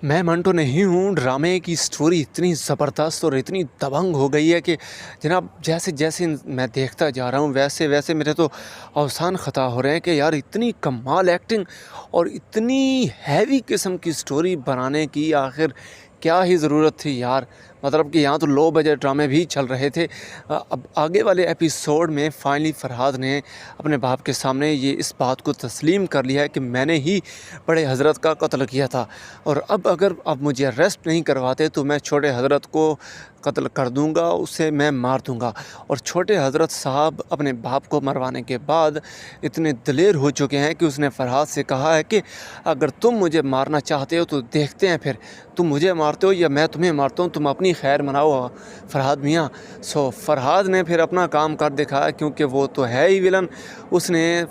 मैं मंटो नहीं हूँ। ड्रामे की स्टोरी इतनी ज़बरदस्त और इतनी दबंग हो गई है कि जनाब जैसे-जैसे मैं देखता जा रहा हूँ वैसे-वैसे मेरे तो अवसान ख़ता हो रहे हैं कि यार इतनी कमाल एक्टिंग और इतनी हैवी किस्म की स्टोरी बनाने की आखिर क्या ही ज़रूरत थी यार। मतलब कि यहाँ तो लो बजट ड्रामे भी चल रहे थे। अब आगे वाले एपिसोड में फाइनली फ़रहाद ने अपने बाप के सामने ये इस बात को तस्लीम कर लिया है कि मैंने ही बड़े हज़रत का कत्ल किया था और अब अगर आप मुझे अरेस्ट नहीं करवाते तो मैं छोटे हज़रत को कत्ल कर दूंगा, उसे मैं मार दूंगा। और छोटे हज़रत साहब अपने बाप को मरवाने के बाद इतने दिलेर हो चुके हैं कि उसने फ़रहाद से कहा है कि अगर तुम मुझे मारना चाहते हो तो देखते हैं फिर तुम मुझे मारते हो या मैं तुम्हें मारता हूँ, तुम अपनी खैर मनाओ फ़रहाद मियाँ। फ़रहाद ने फिर अपना काम कर दिखाया क्योंकि वो तो है ही विलन। उसने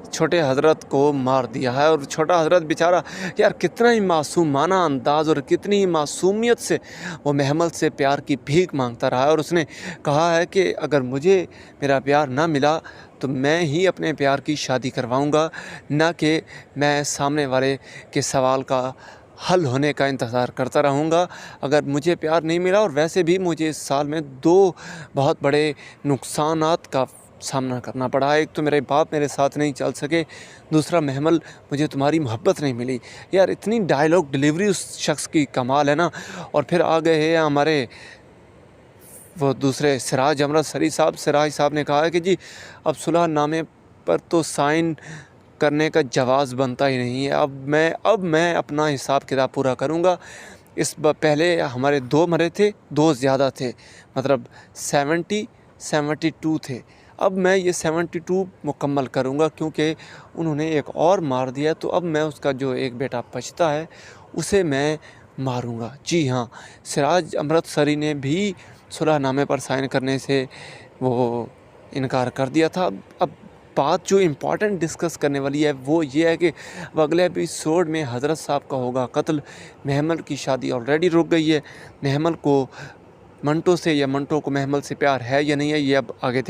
छोटे हज़रत को मार दिया है और छोटा हज़रत बेचारा यार कितना ही मासूमाना अंदाज़ और कितनी ही मासूमियत से वो महमल से प्यार की भीख मांगता रहा है और उसने कहा है कि अगर मुझे मेरा प्यार ना मिला तो मैं ही अपने प्यार की शादी करवाऊंगा, ना कि मैं सामने वाले के सवाल का हल होने का इंतज़ार करता रहूँगा। अगर मुझे प्यार नहीं मिला और वैसे भी मुझे इस साल में 2 बहुत बड़े नुकसानात का सामना करना पड़ा। एक तो मेरे बाप मेरे साथ नहीं चल सके, दूसरा महमल मुझे तुम्हारी मोहब्बत नहीं मिली। यार इतनी डायलॉग डिलीवरी उस शख्स की कमाल है ना। और फिर आ गए हैं हमारे वो दूसरे सिराज अमृत सरी साहब। सिराज साहब ने कहा है कि जी अब सुलहनामे पर तो साइन करने का जवाज़ बनता ही नहीं है। अब मैं अपना हिसाब किताब पूरा करूँगा। पहले हमारे 2 मरे थे, 2 ज़्यादा थे, मतलब 72 थे। अब मैं ये 72 मुकम्मल करूँगा क्योंकि उन्होंने एक और मार दिया, तो अब मैं उसका जो एक बेटा बचता है उसे मैं मारूँगा। जी हाँ, सिराज अमृतसरी ने भी सुलहनामे पर साइन करने से वो इनकार कर दिया था। अब बात जो इम्पॉर्टेंट डिस्कस करने वाली है वो ये है कि अब अगले एपिसोड में हज़रत साहब का होगा कत्ल। महमल की शादी ऑलरेडी रुक गई है। महमल को मंटो से या मंटो को महमल से प्यार है या नहीं है, ये अब आगे देख